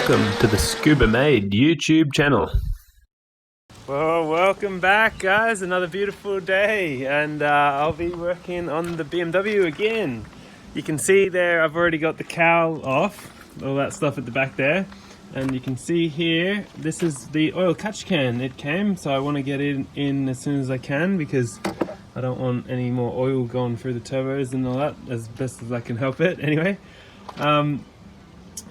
Welcome to the Scuba Made YouTube channel. Well, welcome back guys, another beautiful day, and I'll be working on the BMW again. You can see there I've already got the cowl off, all that stuff at the back there, and you can see here this is the oil catch can. It came, so I want to get it in as soon as I can because I don't want any more oil going through the turbos and all that, as best as I can help it anyway.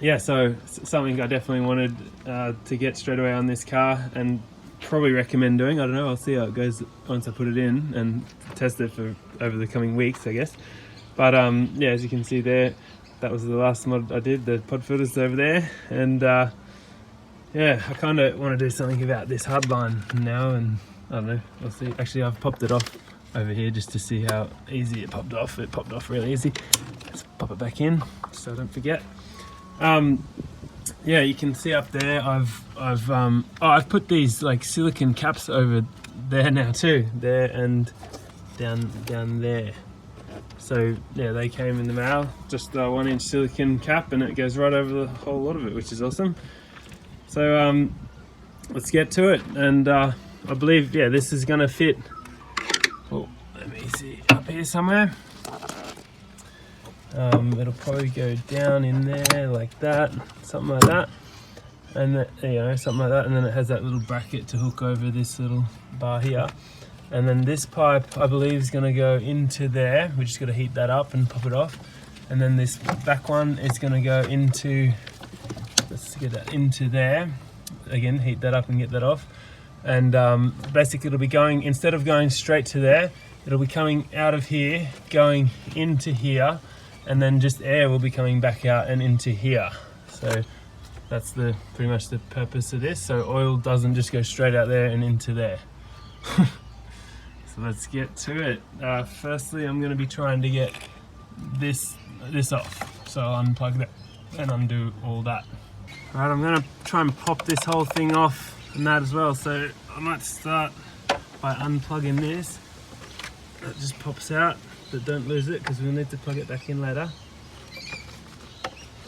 Yeah, so something I definitely wanted to get straight away on this car and probably recommend doing. I don't know, I'll see how it goes once I put it in and test it for over the coming weeks, I guess. But yeah, as you can see there, that was the last mod I did, the pod filters over there. And yeah, I kind of want to do something about this hardline now, and I don't know, we'll see. Actually, I've popped it off over here just to see how easy it popped off. It popped off really easy. Let's pop it back in so I don't forget. Yeah, you can see up there I've put these like silicone caps over there now too, there and down there. So yeah, they came in the mail, just a 1-inch silicone cap, and it goes right over the whole lot of it, which is awesome. So let's get to it. And I believe, yeah, this is gonna fit, oh, let me see, up here somewhere. It'll probably go down in there like that, something like that, and then, you know, something like that, and then it has that little bracket to hook over this little bar here, and then this pipe I believe is going to go into there. We just got to heat that up and pop it off, and then this back one is going to go into, let's get that into there again, heat that up and get that off, and basically it'll be going, instead of going straight to there, it'll be coming out of here, going into here, and then just air will be coming back out and into here. So that's pretty much the purpose of this, so oil doesn't just go straight out there and into there. So let's get to it. Firstly, I'm going to be trying to get this off, so I'll unplug that and undo all that. Alright, I'm going to try and pop this whole thing off and that as well, so I might start by unplugging this. That just pops out, but don't lose it because we'll need to plug it back in later.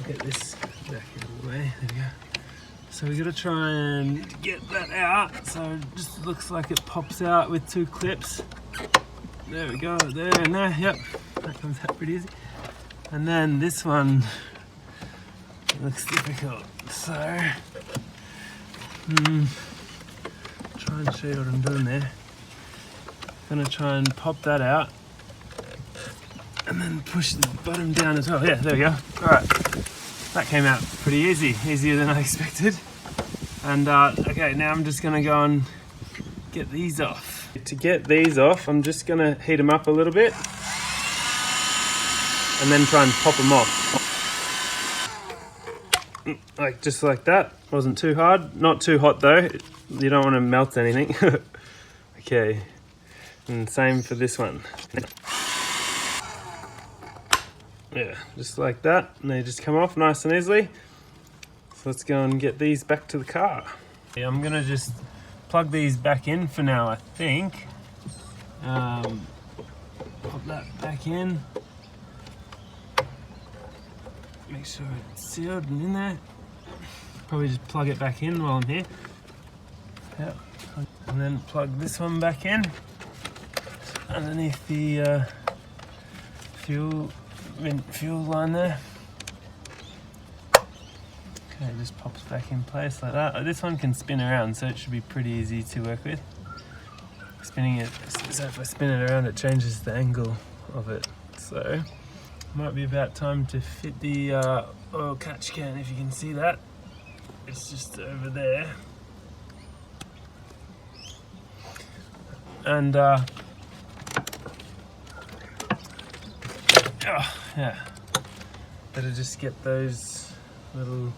Get this back out of the way, there we go. So we got to try and get that out, so it just looks like it pops out with 2 clips. There we go, there and there, yep, that comes out pretty easy. And then this one looks difficult, so try and show you what I'm doing there. I'm gonna try and pop that out and then push the bottom down as well. Yeah, there we go. Alright, that came out pretty easy, easier than I expected. And okay, now I'm just gonna go and get these off. To get these off, I'm just gonna heat them up a little bit and then try and pop them off. Like, just like that. Wasn't too hard, not too hot though. You don't want to melt anything. Okay. And same for this one. Yeah, just like that, and they just come off nice and easily. So let's go and get these back to the car. Yeah, I'm gonna just plug these back in for now, I think. Pop that back in. Make sure it's sealed and in there. Probably just plug it back in while I'm here. Yep. And then plug this one back in underneath the fuel line there. Okay, it just pops back in place like that. This one can spin around, so it should be pretty easy to work with. Spinning it, so if I spin it around, it changes the angle of it. So might be about time to fit the oil catch can, if you can see that. It's just over there. And yeah, better just get those little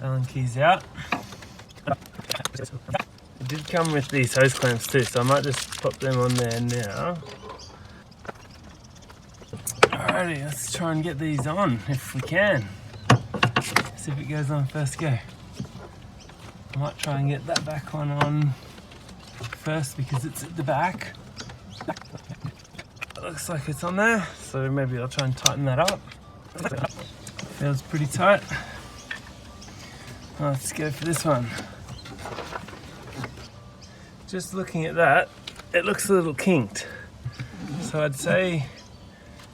Allen keys out. It did come with these hose clamps too, so I might just pop them on there now. Alrighty, let's try and get these on if we can. See if it goes on first go. I might try and get that back one on first because it's at the back. It looks like it's on there, so maybe I'll try and tighten that up. Feels pretty tight. Let's go for this one. Just looking at that, it looks a little kinked. So I'd say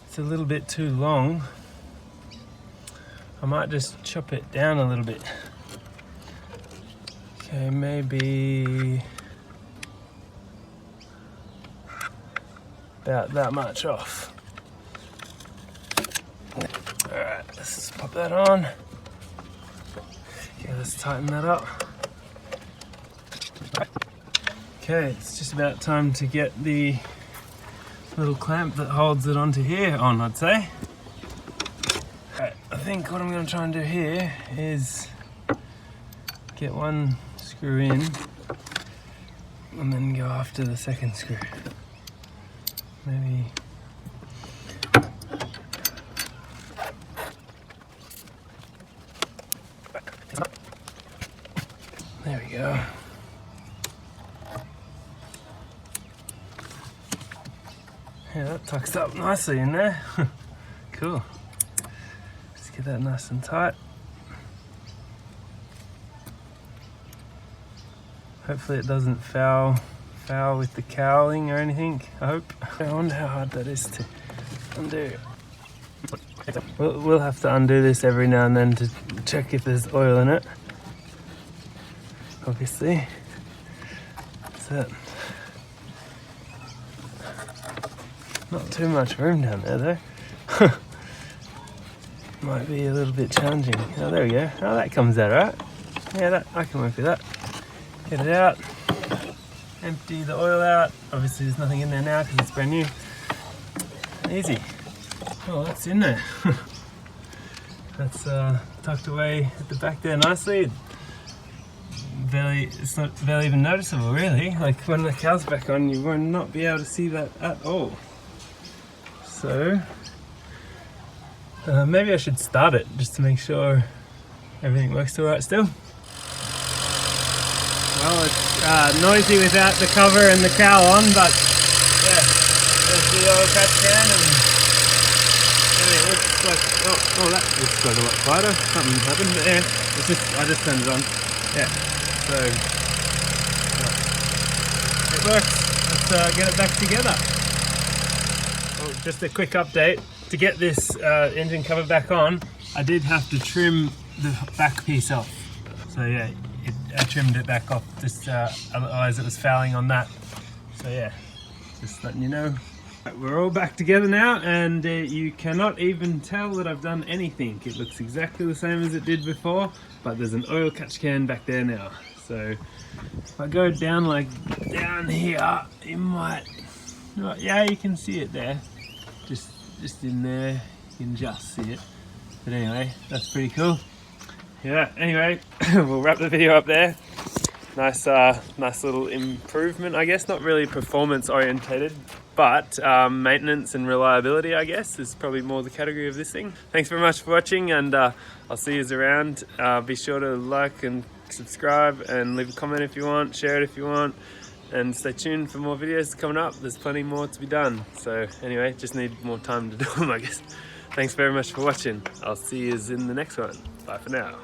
it's a little bit too long. I might just chop it down a little bit. Okay, maybe about that much off. Alright, let's just pop that on. Okay, let's tighten that up. Okay, it's just about time to get the little clamp that holds it onto here on, I'd say. Alright, I think what I'm going to try and do here is get one screw in and then go after the second screw. Maybe there we go. Yeah, that tucks up nicely in there. Cool. Just get that nice and tight. Hopefully it doesn't foul with the cowling or anything, I hope. I wonder how hard that is to undo. We'll have to undo this every now and then to check if there's oil in it. Obviously. That's it. Not too much room down there though. Might be a little bit challenging. Oh, there we go. Oh, that comes out right. Yeah, I can work with that. Get it out. Empty the oil out. Obviously there's nothing in there now because it's brand new. Easy. Oh, that's in there. That's tucked away at the back there nicely. It's not barely even noticeable really. Like when the cow's back on, you will not be able to see that at all. So maybe I should start it just to make sure everything works alright still. Well, it's noisy without the cover and the cow on, but yeah, there's the oil catch can, and it looks like, oh, that looks like a lot quieter. Something happened, but yeah, it's just, I just turned it on. Yeah, so it works. Let's get it back together. Oh, just a quick update. To get this engine cover back on, I did have to trim the back piece off. So yeah, I trimmed it back off, just otherwise it was fouling on that. So yeah, just letting you know. We're all back together now, and you cannot even tell that I've done anything. It looks exactly the same as it did before, but there's an oil catch can back there now. So if I go down like down here, you might, yeah, you can see it there. Just in there, you can just see it. But anyway, that's pretty cool. Yeah, anyway, we'll wrap the video up there. Nice little improvement, I guess. Not really performance orientated, but maintenance and reliability, I guess, is probably more the category of this thing. Thanks very much for watching, and I'll see you around. Be sure to like and subscribe and leave a comment if you want, share it if you want, and stay tuned for more videos coming up. There's plenty more to be done. So anyway, just need more time to do them, I guess. Thanks very much for watching. I'll see you in the next one. Bye for now.